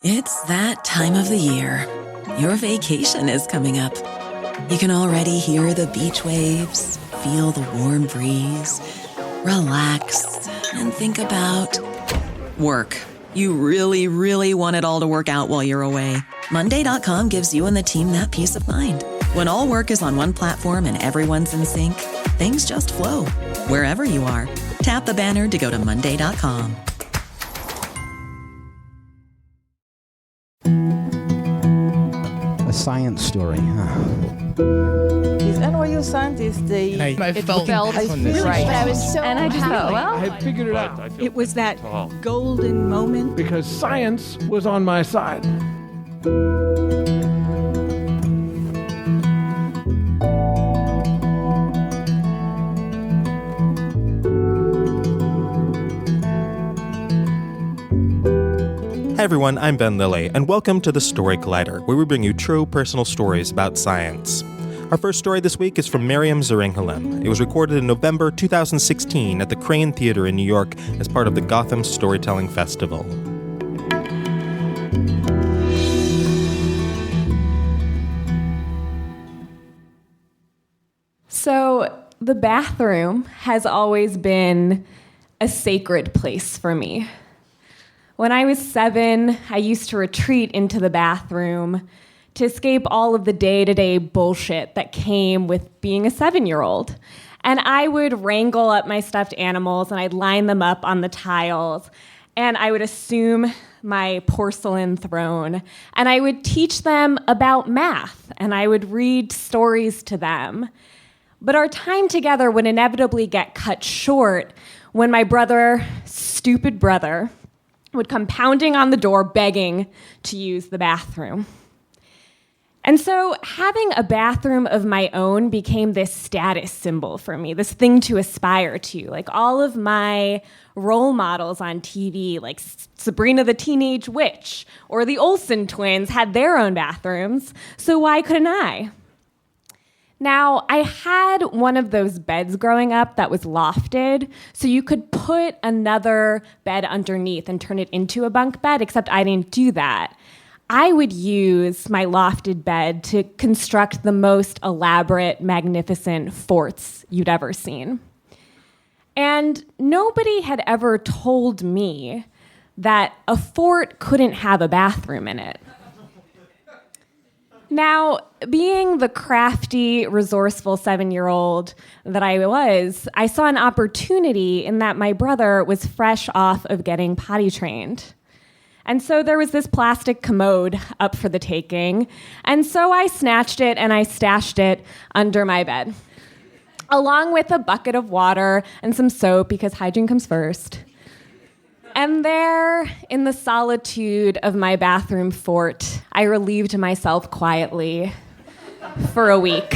It's that time of the year. Your vacation is coming up. You can already hear the beach waves, feel the warm breeze, relax, and think about work. You really, really want it all to work out while you're away. Monday.com gives you and the team that peace of mind. When all work is on one platform and everyone's in sync, things just flow. Wherever you are, tap the banner to go to Monday.com. A science story, huh? These NYU scientists, I felt right. I was so And I just thought, well, I had figured it out It was that golden moment. because science was on my side. Hi everyone, I'm Ben Lilly, and welcome to the Story Collider, where we bring you true personal stories about science. Our first story this week is from Miriam Zeringhalem. It was recorded in November 2016 at the Crane Theater in New York as part of the Gotham Storytelling Festival. so the bathroom has always been a sacred place for me. When I was 7, I used to retreat into the bathroom to escape all of the day-to-day bullshit that came with being a 7-year-old. And I would wrangle up my stuffed animals, and I'd line them up on the tiles, and I would assume my porcelain throne, and I would teach them about math, and I would read stories to them. But our time together would inevitably get cut short when my brother, stupid brother, would come pounding on the door begging to use the bathroom. And so having a bathroom of my own became this status symbol for me, this thing to aspire to. Like all of my role models on TV, like Sabrina the Teenage Witch or the Olsen twins had their own bathrooms, so why couldn't I? Now, I had one of those beds growing up that was lofted, so you could put another bed underneath and turn it into a bunk bed, except I didn't do that. I would use my lofted bed to construct the most elaborate, magnificent forts you'd ever seen. And nobody had ever told me that a fort couldn't have a bathroom in it. Now, being the crafty, resourceful 7-year-old that I was, I saw an opportunity in that my brother was fresh off of getting potty trained. And so there was this plastic commode up for the taking, and so I snatched it and I stashed it under my bed, along with a bucket of water and some soap, because hygiene comes first. And there, in the solitude of my bathroom fort, I relieved myself quietly for a week.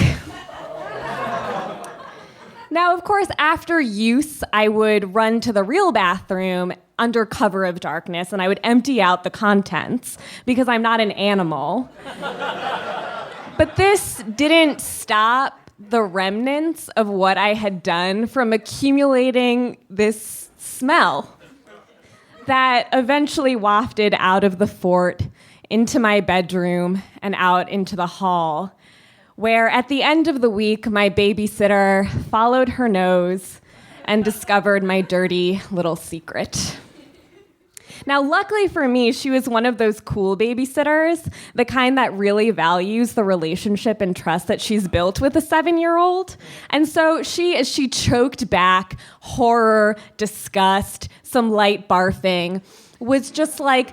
Now, of course, after use, I would run to the real bathroom under cover of darkness, and I would empty out the contents, because I'm not an animal. But this didn't stop the remnants of what I had done from accumulating this smell that eventually wafted out of the fort into my bedroom and out into the hall, where at the end of the week, my babysitter followed her nose and discovered my dirty little secret. Now, luckily for me, she was one of those cool babysitters, the kind that really values the relationship and trust that she's built with a 7-year-old. And so as she choked back horror, disgust, some light barfing, was just like,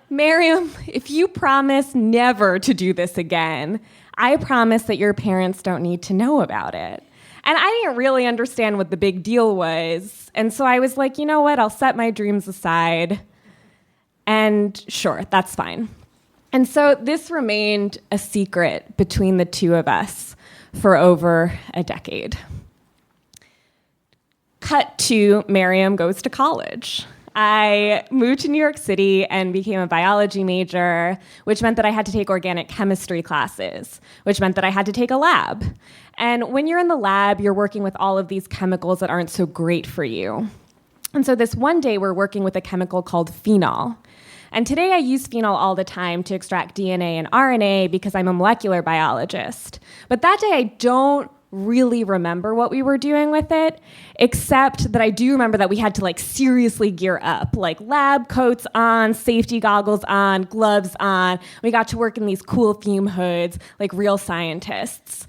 Miriam, if you promise never to do this again, I promise that your parents don't need to know about it. And I didn't really understand what the big deal was. And so I was like, you know what? I'll set my dreams aside. And sure, that's fine. And so this remained a secret between the two of us for over a decade. Cut to Miriam goes to college. I moved to New York City and became a biology major, which meant that I had to take organic chemistry classes, which meant that I had to take a lab. And when you're in the lab, you're working with all of these chemicals that aren't so great for you. And so this one day, we're working with a chemical called phenol. And today I use phenol all the time to extract DNA and RNA because I'm a molecular biologist. But that day I don't really remember what we were doing with it, except that I do remember that we had to seriously gear up, lab coats on, safety goggles on, gloves on. We got to work in these cool fume hoods like real scientists.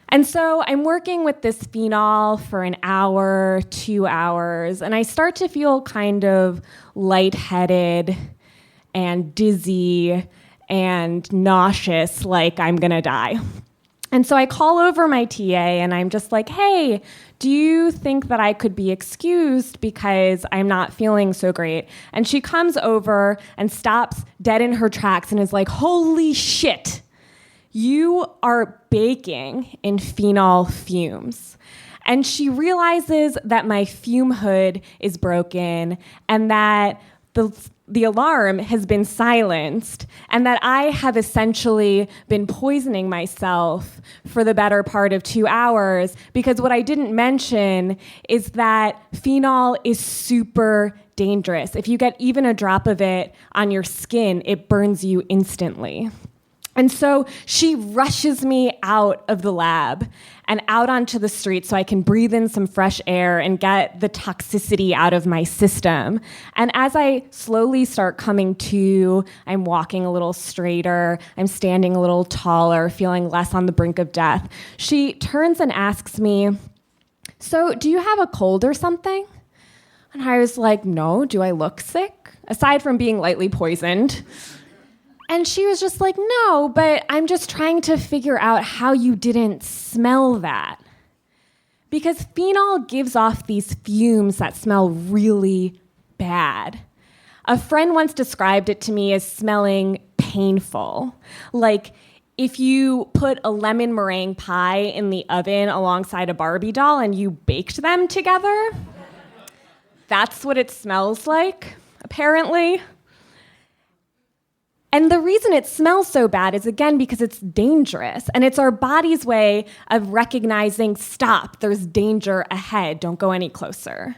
And so I'm working with this phenol for an hour, 2 hours, and I start to feel kind of lightheaded and dizzy and nauseous, like I'm gonna die. And so I call over my TA and I'm just like, hey, do you think that I could be excused because I'm not feeling so great? And she comes over and stops dead in her tracks and is like, holy shit, you are baking in phenol fumes. And she realizes that my fume hood is broken and that the alarm has been silenced and that I have essentially been poisoning myself for the better part of 2 hours, because what I didn't mention is that phenol is super dangerous. If you get even a drop of it on your skin, it burns you instantly. And so she rushes me out of the lab and out onto the street so I can breathe in some fresh air and get the toxicity out of my system. And as I slowly start coming to, I'm walking a little straighter, I'm standing a little taller, feeling less on the brink of death, she turns and asks me, so do you have a cold or something? And I was like, no, do I look sick? Aside from being lightly poisoned. And she was just like, no, but I'm just trying to figure out how you didn't smell that. Because phenol gives off these fumes that smell really bad. A friend once described it to me as smelling painful. Like if you put a lemon meringue pie in the oven alongside a Barbie doll and you baked them together, that's what it smells like, apparently. And the reason it smells so bad is, again, because it's dangerous. And it's our body's way of recognizing, stop, there's danger ahead, don't go any closer.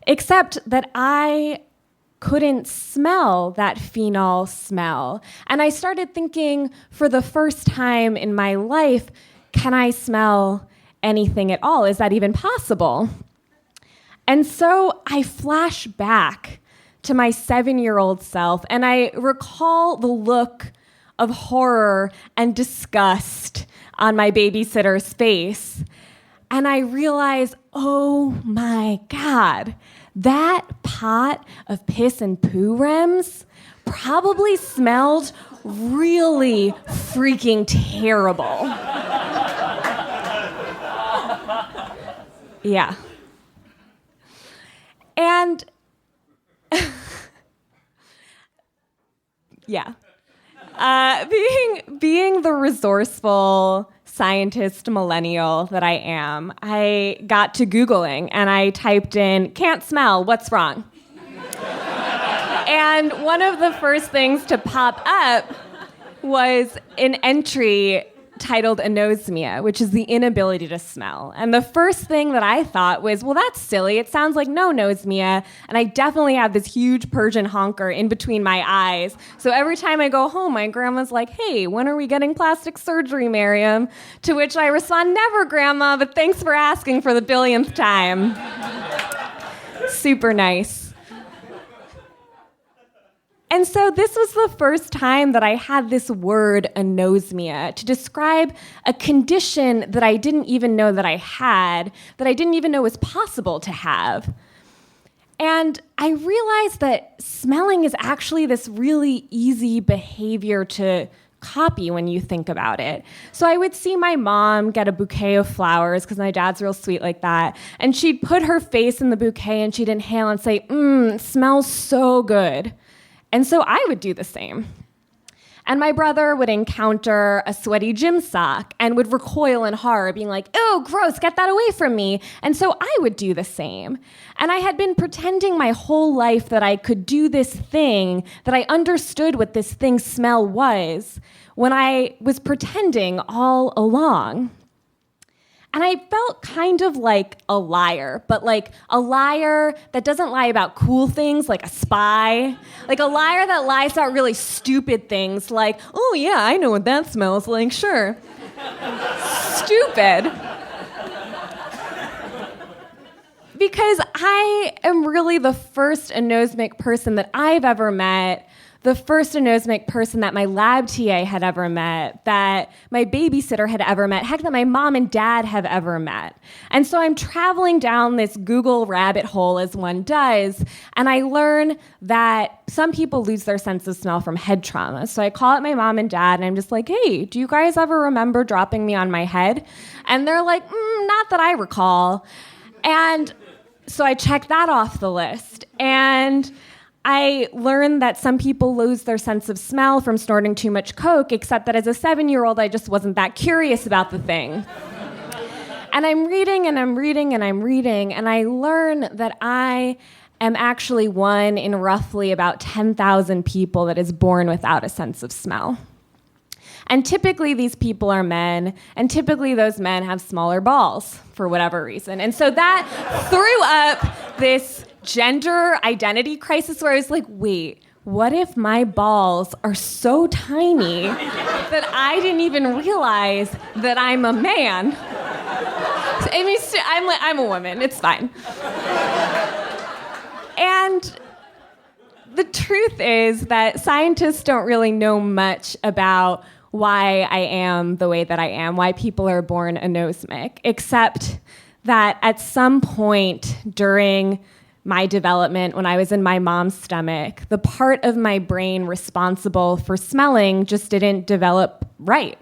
Except that I couldn't smell that phenol smell. And I started thinking, for the first time in my life, can I smell anything at all? Is that even possible? And so I flash back to my 7-year-old self, and I recall the look of horror and disgust on my babysitter's face. And I realize, oh my God, that pot of piss and poo rems probably smelled really freaking terrible. Yeah. And yeah. Being the resourceful scientist millennial that I am, I got to Googling and I typed in, can't smell, what's wrong? And one of the first things to pop up was an entry titled anosmia, which is the inability to smell. And the first thing that I thought was, well, that's silly. It sounds like no-nosmia. And I definitely have this huge Persian honker in between my eyes. So every time I go home, my grandma's like, hey, when are we getting plastic surgery, Miriam? To which I respond, never, Grandma, but thanks for asking for the billionth time. Super nice. And so this was the first time that I had this word, anosmia, to describe a condition that I didn't even know that I had, that I didn't even know was possible to have. And I realized that smelling is actually this really easy behavior to copy when you think about it. So I would see my mom get a bouquet of flowers, because my dad's real sweet like that, and she'd put her face in the bouquet and she'd inhale and say, it smells so good. And so I would do the same. And my brother would encounter a sweaty gym sock and would recoil in horror, being like, oh, gross, get that away from me. And so I would do the same. And I had been pretending my whole life that I could do this thing, that I understood what this thing smell was, when I was pretending all along. And I felt kind of like a liar, but like a liar that doesn't lie about cool things, like a spy. Like a liar that lies about really stupid things, like, oh yeah, I know what that smells like, sure. Stupid. Because I am really the first anosmic person that I've ever met, the first anosmic person that my lab TA had ever met, that my babysitter had ever met, heck, that my mom and dad have ever met. And so I'm traveling down this Google rabbit hole, as one does, and I learn that some people lose their sense of smell from head trauma. So I call up my mom and dad, and I'm just like, hey, do you guys ever remember dropping me on my head? And they're like, not that I recall. And so I checked that off the list. And I learned that some people lose their sense of smell from snorting too much coke, except that as a 7-year-old, I just wasn't that curious about the thing. And I'm reading and I'm reading and I'm reading, and I learn that I am actually one in roughly about 10,000 people that is born without a sense of smell. And typically these people are men, and typically those men have smaller balls for whatever reason. And so that threw up this gender identity crisis where I was like, wait, what if my balls are so tiny that I didn't even realize that I'm a man? I mean, I'm a woman, it's fine. And the truth is that scientists don't really know much about why I am the way that I am, why people are born anosmic, except that at some point during my development, when I was in my mom's stomach, the part of my brain responsible for smelling just didn't develop right.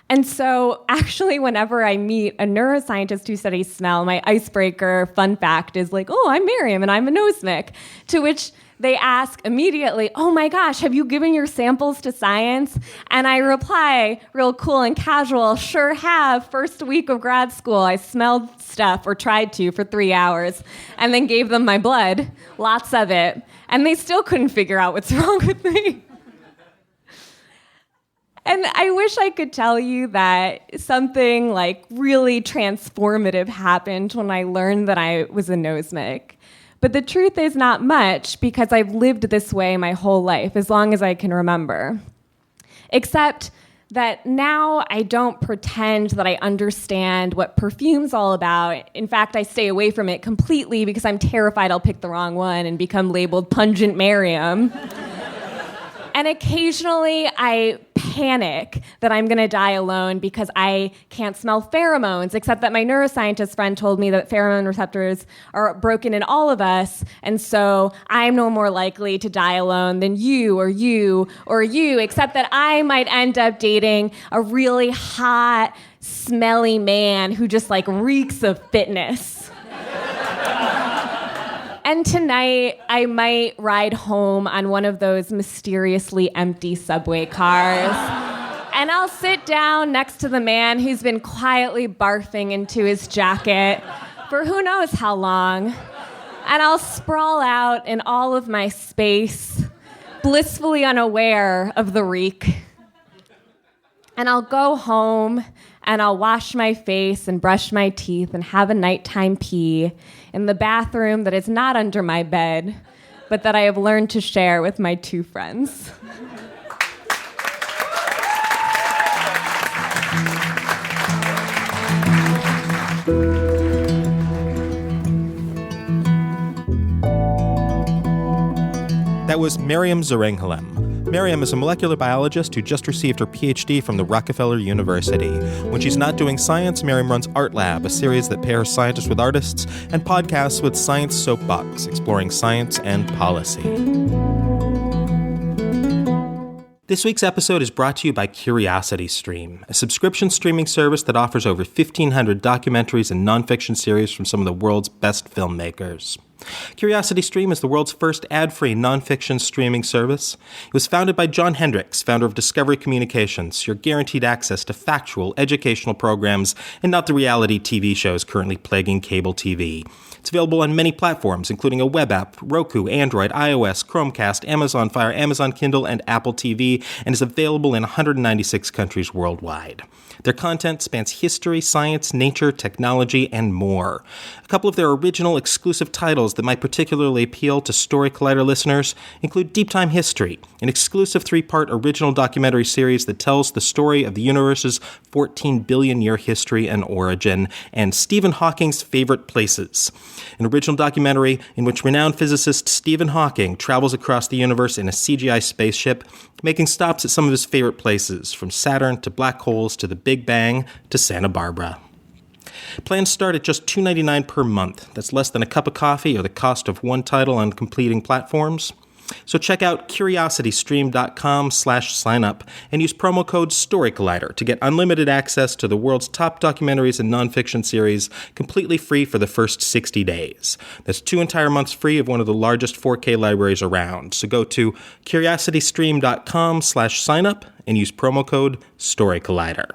And so actually, whenever I meet a neuroscientist who studies smell, my icebreaker fun fact is like, oh, I'm Miriam and I'm anosmic, to which they ask immediately, oh my gosh, have you given your samples to science? And I reply, real cool and casual, sure have. First week of grad school, I smelled stuff, or tried to, for 3 hours, and then gave them my blood, lots of it. And they still couldn't figure out what's wrong with me. And I wish I could tell you that something like really transformative happened when I learned that I was anosmic. But the truth is not much, because I've lived this way my whole life, as long as I can remember. Except that now I don't pretend that I understand what perfume's all about. In fact, I stay away from it completely because I'm terrified I'll pick the wrong one and become labeled Pungent Miriam. And occasionally I panic that I'm going to die alone because I can't smell pheromones, except that my neuroscientist friend told me that pheromone receptors are broken in all of us, and so I'm no more likely to die alone than you or you or you, except that I might end up dating a really hot, smelly man who just like reeks of fitness. And tonight, I might ride home on one of those mysteriously empty subway cars. And I'll sit down next to the man who's been quietly barfing into his jacket for who knows how long. And I'll sprawl out in all of my space, blissfully unaware of the reek. And I'll go home and I'll wash my face and brush my teeth and have a nighttime pee in the bathroom that is not under my bed, but that I have learned to share with my 2 friends. That was Miriam Zerenghalem. Miriam is a molecular biologist who just received her PhD from the Rockefeller University. When she's not doing science, Miriam runs Art Lab, a series that pairs scientists with artists, and podcasts with Science Soapbox, exploring science and policy. This week's episode is brought to you by CuriosityStream, a subscription streaming service that offers over 1,500 documentaries and nonfiction series from some of the world's best filmmakers. Curiosity Stream is the world's first ad-free nonfiction streaming service. It was founded by John Hendricks, founder of Discovery Communications, your guaranteed access to factual, educational programs and not the reality TV shows currently plaguing cable TV. It's available on many platforms, including a web app, Roku, Android, iOS, Chromecast, Amazon Fire, Amazon Kindle, and Apple TV, and is available in 196 countries worldwide. Their content spans history, science, nature, technology, and more. A couple of their original exclusive titles that might particularly appeal to Story Collider listeners include Deep Time History, an exclusive 3-part original documentary series that tells the story of the universe's 14 billion year history and origin, and Stephen Hawking's Favorite Places, an original documentary in which renowned physicist Stephen Hawking travels across the universe in a CGI spaceship, making stops at some of his favorite places, from Saturn to black holes to the Big Bang to Santa Barbara. Plans start at just $2.99 per month. That's less than a cup of coffee or the cost of one title on completing platforms. So check out curiositystream.com/signup and use promo code StoryCollider to get unlimited access to the world's top documentaries and nonfiction series completely free for the first 60 days. That's 2 entire months free of one of the largest 4K libraries around. So go to curiositystream.com/signup and use promo code StoryCollider.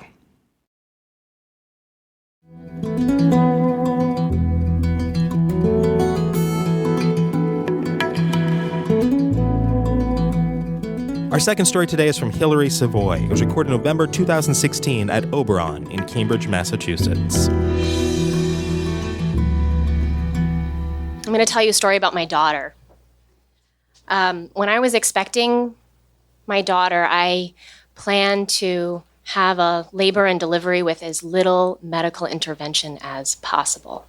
Our second story today is from Hilary Savoy. It was recorded in November 2016 at Oberon in Cambridge, Massachusetts. I'm going to tell you a story about my daughter. When I was expecting my daughter, I planned to have a labor and delivery with as little medical intervention as possible.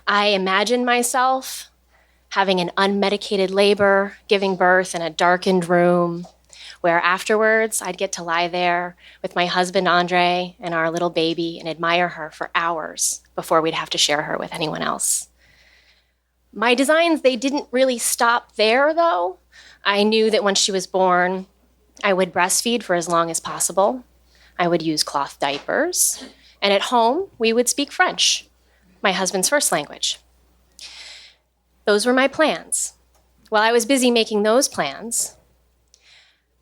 I imagined myself having an unmedicated labor, giving birth in a darkened room, where afterwards I'd get to lie there with my husband, Andre, and our little baby and admire her for hours before we'd have to share her with anyone else. My designs, they didn't really stop there, though. I knew that when she was born, I would breastfeed for as long as possible. I would use cloth diapers. And at home, we would speak French, my husband's first language. Those were my plans. While I was busy making those plans,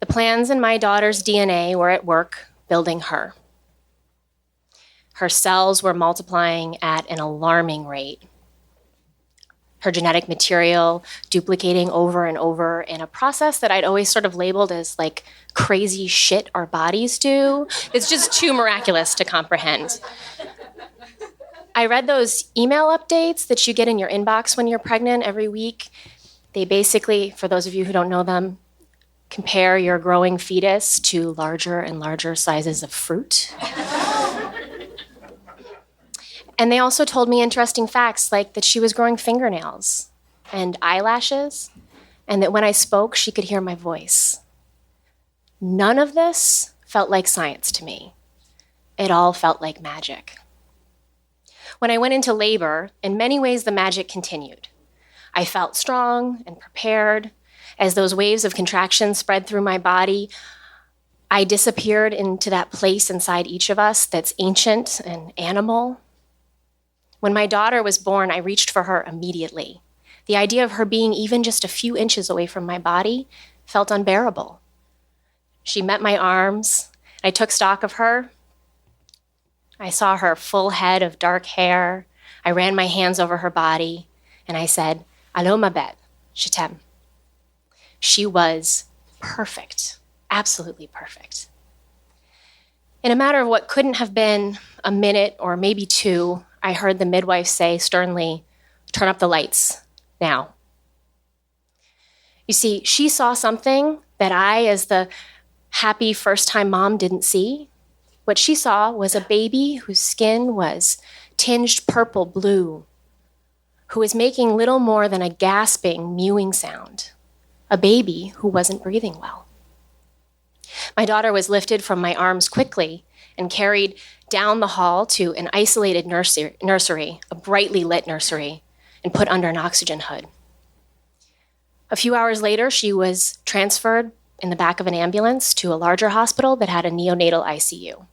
the plans in my daughter's DNA were at work building her. Her cells were multiplying at an alarming rate. Her genetic material duplicating over and over in a process that I'd always sort of labeled as like crazy shit our bodies do. It's just too miraculous to comprehend. I read those email updates that you get in your inbox when you're pregnant every week. They basically, for those of you who don't know them, compare your growing fetus to larger and larger sizes of fruit. And they also told me interesting facts, like that she was growing fingernails and eyelashes, and that when I spoke, she could hear my voice. None of this felt like science to me. It all felt like magic. When I went into labor, in many ways the magic continued. I felt strong and prepared. As those waves of contraction spread through my body, I disappeared into that place inside each of us that's ancient and animal. When my daughter was born, I reached for her immediately. The idea of her being even just a few inches away from my body felt unbearable. She met my arms. I took stock of her. I saw her full head of dark hair. I ran my hands over her body, and I said, "Allô, ma bête, je t'aime." She was perfect, absolutely perfect. In a matter of what couldn't have been a minute or maybe 2, I heard the midwife say sternly, "Turn up the lights, now." You see, she saw something that I, as the happy first-time mom, didn't see. What she saw was a baby whose skin was tinged purple-blue, who was making little more than a gasping, mewing sound. A baby who wasn't breathing well. My daughter was lifted from my arms quickly and carried down the hall to an isolated nursery, a brightly lit nursery, and put under an oxygen hood. A few hours later, she was transferred in the back of an ambulance to a larger hospital that had a neonatal ICU.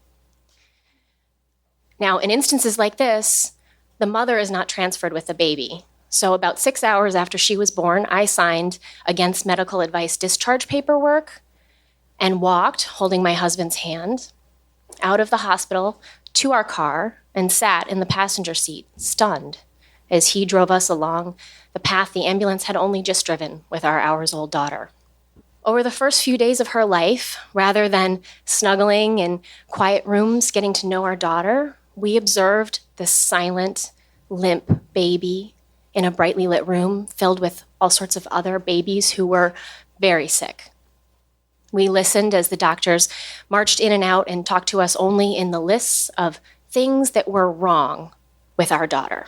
Now, in instances like this, the mother is not transferred with the baby. So about 6 hours after she was born, I signed against medical advice discharge paperwork and walked, holding my husband's hand, out of the hospital to our car and sat in the passenger seat, stunned, as he drove us along the path the ambulance had only just driven with our hours-old daughter. Over the first few days of her life, rather than snuggling in quiet rooms, getting to know our daughter, we observed this silent, limp baby in a brightly lit room filled with all sorts of other babies who were very sick. We listened as the doctors marched in and out and talked to us only in the lists of things that were wrong with our daughter.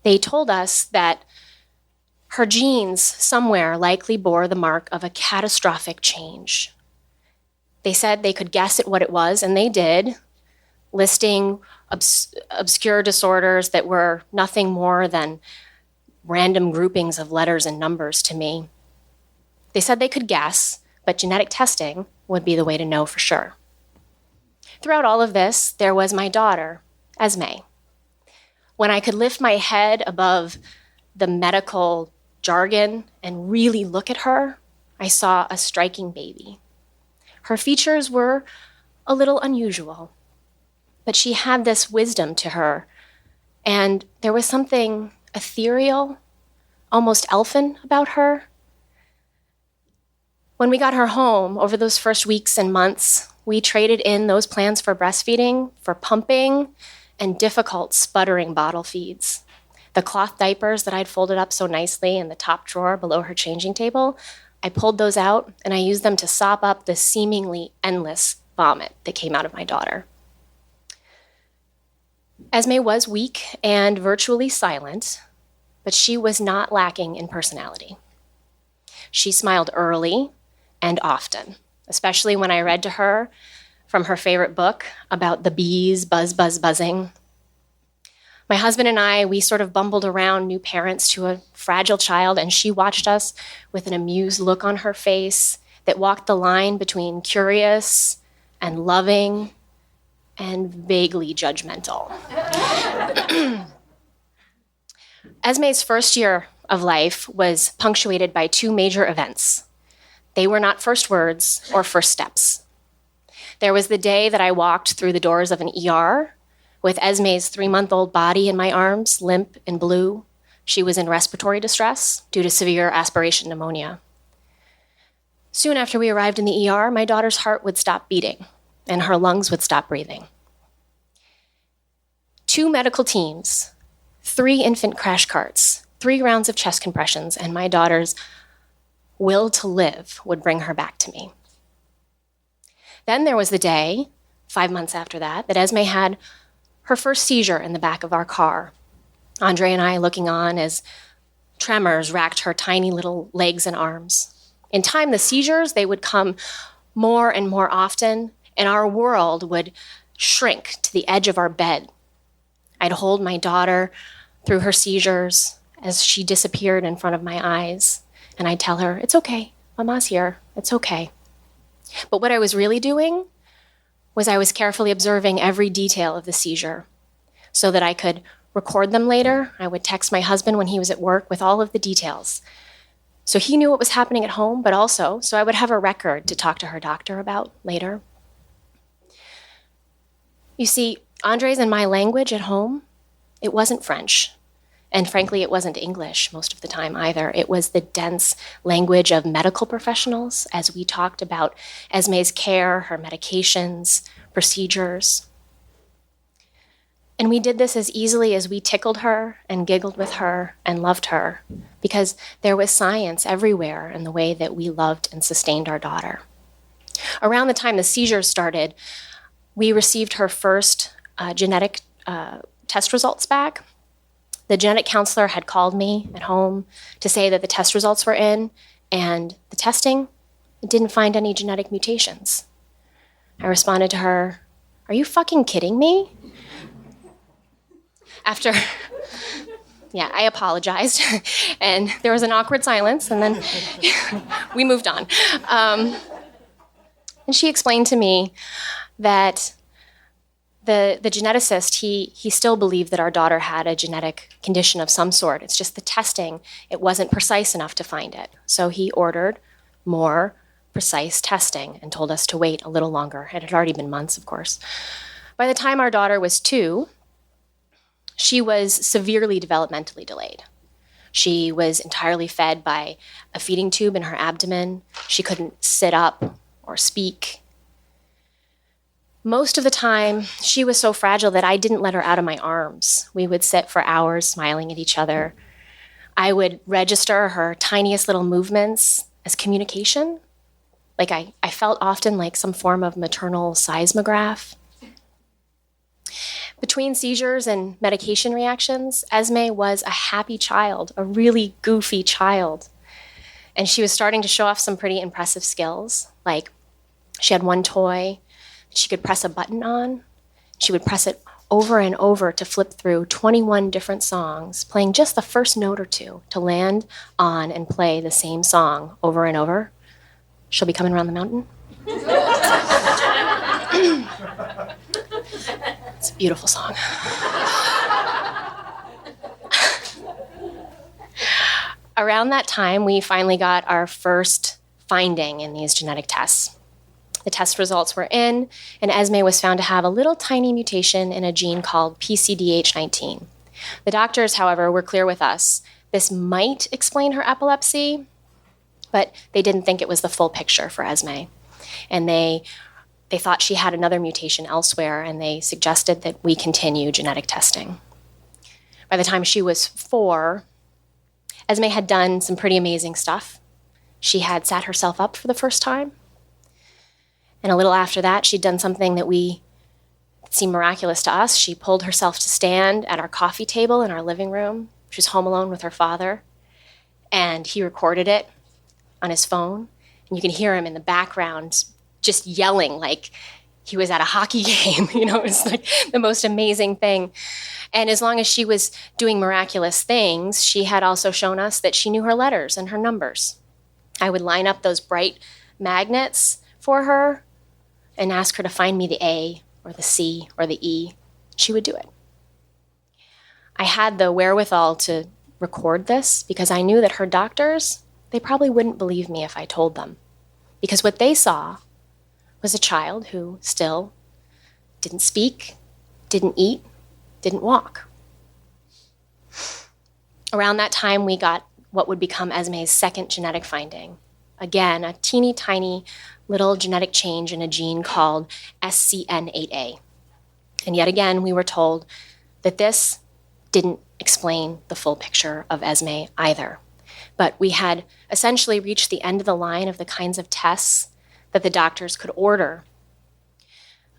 They told us that her genes somewhere likely bore the mark of a catastrophic change. They said they could guess at what it was, and they did, listing obscure disorders that were nothing more than random groupings of letters and numbers to me. They said they could guess, but genetic testing would be the way to know for sure. Throughout all of this, there was my daughter, Esme. When I could lift my head above the medical jargon and really look at her, I saw a striking baby. Her features were a little unusual, but she had this wisdom to her, and there was something ethereal, almost elfin about her. When we got her home, over those first weeks and months, we traded in those plans for breastfeeding, for pumping, and difficult sputtering bottle feeds. The cloth diapers that I'd folded up so nicely in the top drawer below her changing table, I pulled those out and I used them to sop up the seemingly endless vomit that came out of my daughter. Esme was weak and virtually silent, but she was not lacking in personality. She smiled early and often, especially when I read to her from her favorite book about the bees buzzing. My husband and I, we sort of bumbled around new parents to a fragile child, and she watched us with an amused look on her face that walked the line between curious and loving and vaguely judgmental. Esme's first year of life was punctuated by two major events. They were not first words or first steps. There was the day that I walked through the doors of an ER with Esme's 3-month-old body in my arms, limp and blue. She was in respiratory distress due to severe aspiration pneumonia. Soon after we arrived in the ER, my daughter's heart would stop beating and her lungs would stop breathing. 2 medical teams, 3 infant crash carts, 3 rounds of chest compressions, and my daughter's will to live would bring her back to me. Then there was the day, 5 months after that Esme had her first seizure in the back of our car. Andre and I looking on as tremors racked her tiny little legs and arms. In time, the seizures, they would come more and more often, and our world would shrink to the edge of our bed. I'd hold my daughter through her seizures as she disappeared in front of my eyes, and I'd tell her, "It's okay, Mama's here, it's okay." But what I was really doing was I was carefully observing every detail of the seizure so that I could record them later. I would text my husband when he was at work with all of the details. So he knew what was happening at home, but also so I would have a record to talk to her doctor about later. You see, Andre's and my language at home, it wasn't French. And frankly, it wasn't English most of the time either. It was the dense language of medical professionals as we talked about Esme's care, her medications, procedures. And we did this as easily as we tickled her and giggled with her and loved her, because there was science everywhere in the way that we loved and sustained our daughter. Around the time the seizures started, we received her first genetic test results back. The genetic counselor had called me at home to say that the test results were in, and the testing didn't find any genetic mutations. I responded to her, "Are you fucking kidding me?" After, I apologized, and there was an awkward silence, and then we moved on. And she explained to me that the geneticist, he still believed that our daughter had a genetic condition of some sort. It's just the testing, it wasn't precise enough to find it. So he ordered more precise testing and told us to wait a little longer. It had already been months, of course. By the time our daughter was 2, she was severely developmentally delayed. She was entirely fed by a feeding tube in her abdomen. She couldn't sit up or speak. Most of the time, she was so fragile that I didn't let her out of my arms. We would sit for hours smiling at each other. I would register her tiniest little movements as communication. Like I felt often like some form of maternal seismograph. Between seizures and medication reactions, Esme was a happy child, a really goofy child. And she was starting to show off some pretty impressive skills. Like she had one toy that she could press a button on. She would press it over and over to flip through 21 different songs, playing just the first note or two to land on and play the same song over and over. She'll be coming around the mountain. It's a beautiful song. Around that time, we finally got our first finding in these genetic tests. The test results were in, and Esme was found to have a little tiny mutation in a gene called PCDH19. The doctors, however, were clear with us. This might explain her epilepsy, but they didn't think it was the full picture for Esme. And they thought she had another mutation elsewhere, and they suggested that we continue genetic testing. By the time she was 4, Esme had done some pretty amazing stuff. She had sat herself up for the first time. And a little after that, she'd done something that seemed miraculous to us. She pulled herself to stand at our coffee table in our living room. She was home alone with her father, and he recorded it on his phone. And you can hear him in the background just yelling like he was at a hockey game. It was like the most amazing thing. And as long as she was doing miraculous things, she had also shown us that she knew her letters and her numbers. I would line up those bright magnets for her and ask her to find me the A or the C or the E. She would do it. I had the wherewithal to record this because I knew that her doctors, they probably wouldn't believe me if I told them. Because what they saw was a child who still didn't speak, didn't eat, didn't walk. Around that time, we got what would become Esme's second genetic finding. Again, a teeny tiny little genetic change in a gene called SCN8A. And yet again, we were told that this didn't explain the full picture of Esme either. But we had essentially reached the end of the line of the kinds of tests that the doctors could order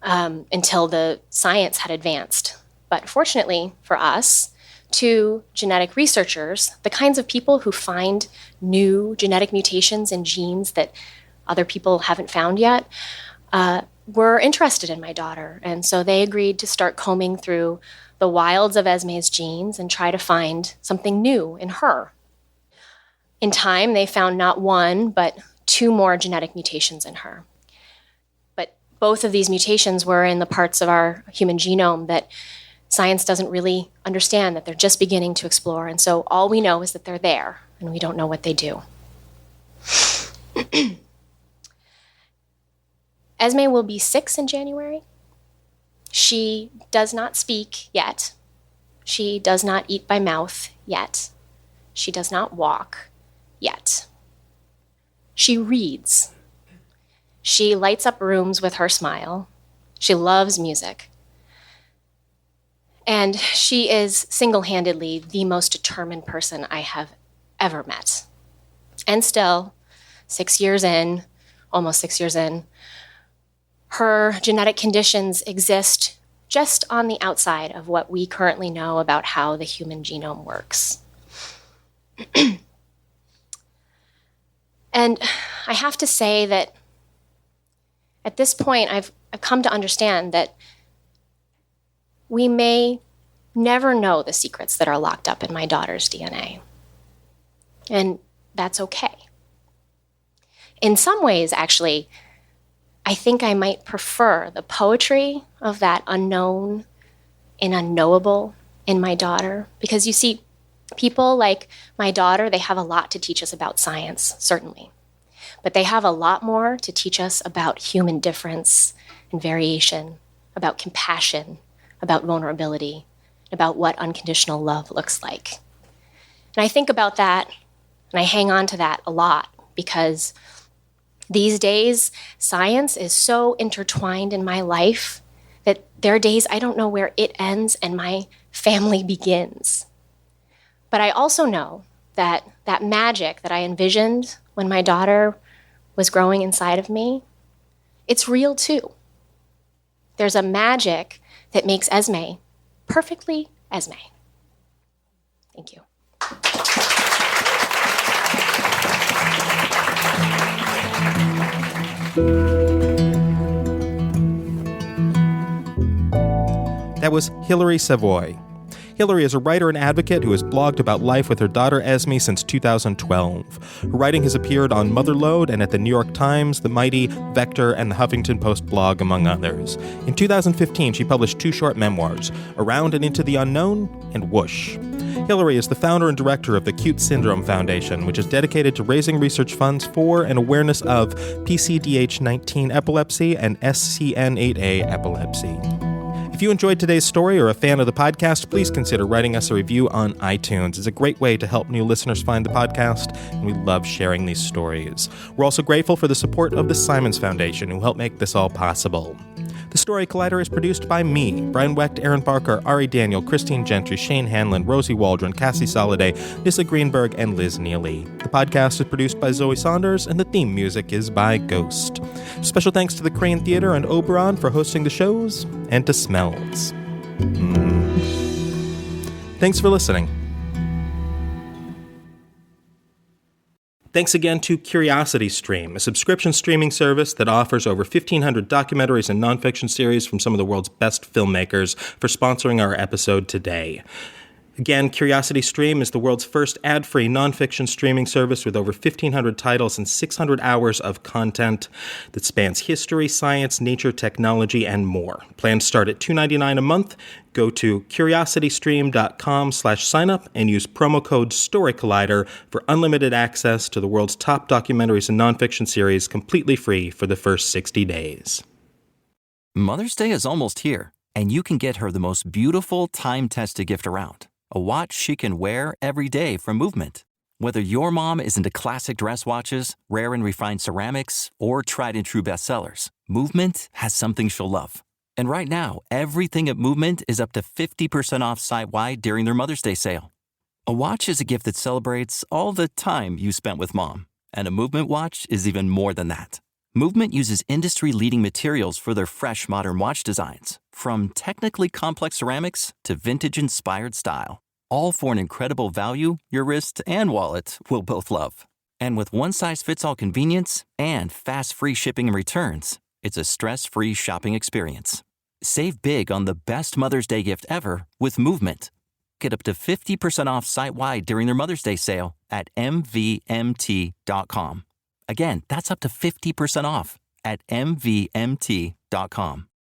until the science had advanced. But fortunately for us, 2 genetic researchers, the kinds of people who find new genetic mutations in genes that other people haven't found yet, were interested in my daughter. And so they agreed to start combing through the wilds of Esme's genes and try to find something new in her. In time, they found not 1, but 2 more genetic mutations in her. But both of these mutations were in the parts of our human genome that science doesn't really understand, that they're just beginning to explore. And so all we know is that they're there, and we don't know what they do. Esme will be 6 in January. She does not speak yet. She does not eat by mouth yet. She does not walk yet. She reads. She lights up rooms with her smile. She loves music. And she is single-handedly the most determined person I have ever met. And still, 6 years in, almost 6 years in, her genetic conditions exist just on the outside of what we currently know about how the human genome works. And I have to say that at this point, I've come to understand that we may never know the secrets that are locked up in my daughter's DNA. And that's okay. In some ways, actually, I think I might prefer the poetry of that unknown and unknowable in my daughter. Because you see, people like my daughter, they have a lot to teach us about science, certainly. But they have a lot more to teach us about human difference and variation, about compassion, about vulnerability, about what unconditional love looks like. And I think about that, and I hang on to that a lot, because these days, science is so intertwined in my life that there are days I don't know where it ends and my family begins. But I also know that that magic that I envisioned when my daughter was growing inside of me, it's real too. There's a magic that makes Esme perfectly Esme. Thank you. That was Hilary Savoy. Hilary is a writer and advocate who has blogged about life with her daughter Esme since 2012. Her writing has appeared on Motherlode and at the New York Times, The Mighty, Vector, and the Huffington Post blog, among others. In 2015, she published 2 short memoirs, Around and Into the Unknown and Whoosh. Hilary is the founder and director of the Cute Syndrome Foundation, which is dedicated to raising research funds for and awareness of PCDH19 epilepsy and SCN8A epilepsy. If you enjoyed today's story or are a fan of the podcast, please consider writing us a review on iTunes. It's a great way to help new listeners find the podcast, and we love sharing these stories. We're also grateful for the support of the Simons Foundation, who help make this all possible. The Story Collider is produced by me, Brian Wecht, Aaron Barker, Ari Daniel, Christine Gentry, Shane Hanlon, Rosie Waldron, Cassie Soliday, Nissa Greenberg, and Liz Neely. The podcast is produced by Zoe Saunders, and the theme music is by Ghost. Special thanks to the Crane Theater and Oberon for hosting the shows, and to Smells. Thanks for listening. Thanks again to CuriosityStream, a subscription streaming service that offers over 1,500 documentaries and nonfiction series from some of the world's best filmmakers, for sponsoring our episode today. Again, CuriosityStream is the world's first ad-free nonfiction streaming service with over 1,500 titles and 600 hours of content that spans history, science, nature, technology, and more. Plans start at $2.99 a month. Go to curiositystream.com/signup and use promo code StoryCollider for unlimited access to the world's top documentaries and nonfiction series, completely free for the first 60 days. Mother's Day is almost here, and you can get her the most beautiful time-tested gift around. A watch she can wear every day from Movement. Whether your mom is into classic dress watches, rare and refined ceramics, or tried and true bestsellers, Movement has something she'll love. And right now, everything at Movement is up to 50% off site-wide during their Mother's Day sale. A watch is a gift that celebrates all the time you spent with mom. And a Movement watch is even more than that. Movement uses industry-leading materials for their fresh, modern watch designs, from technically complex ceramics to vintage-inspired style, all for an incredible value your wrist and wallet will both love. And with one-size-fits-all convenience and fast free shipping and returns, it's a stress-free shopping experience. Save big on the best Mother's Day gift ever with Movement. Get up to 50% off site-wide during their Mother's Day sale at mvmt.com. Again, that's up to 50% off at mvmt.com.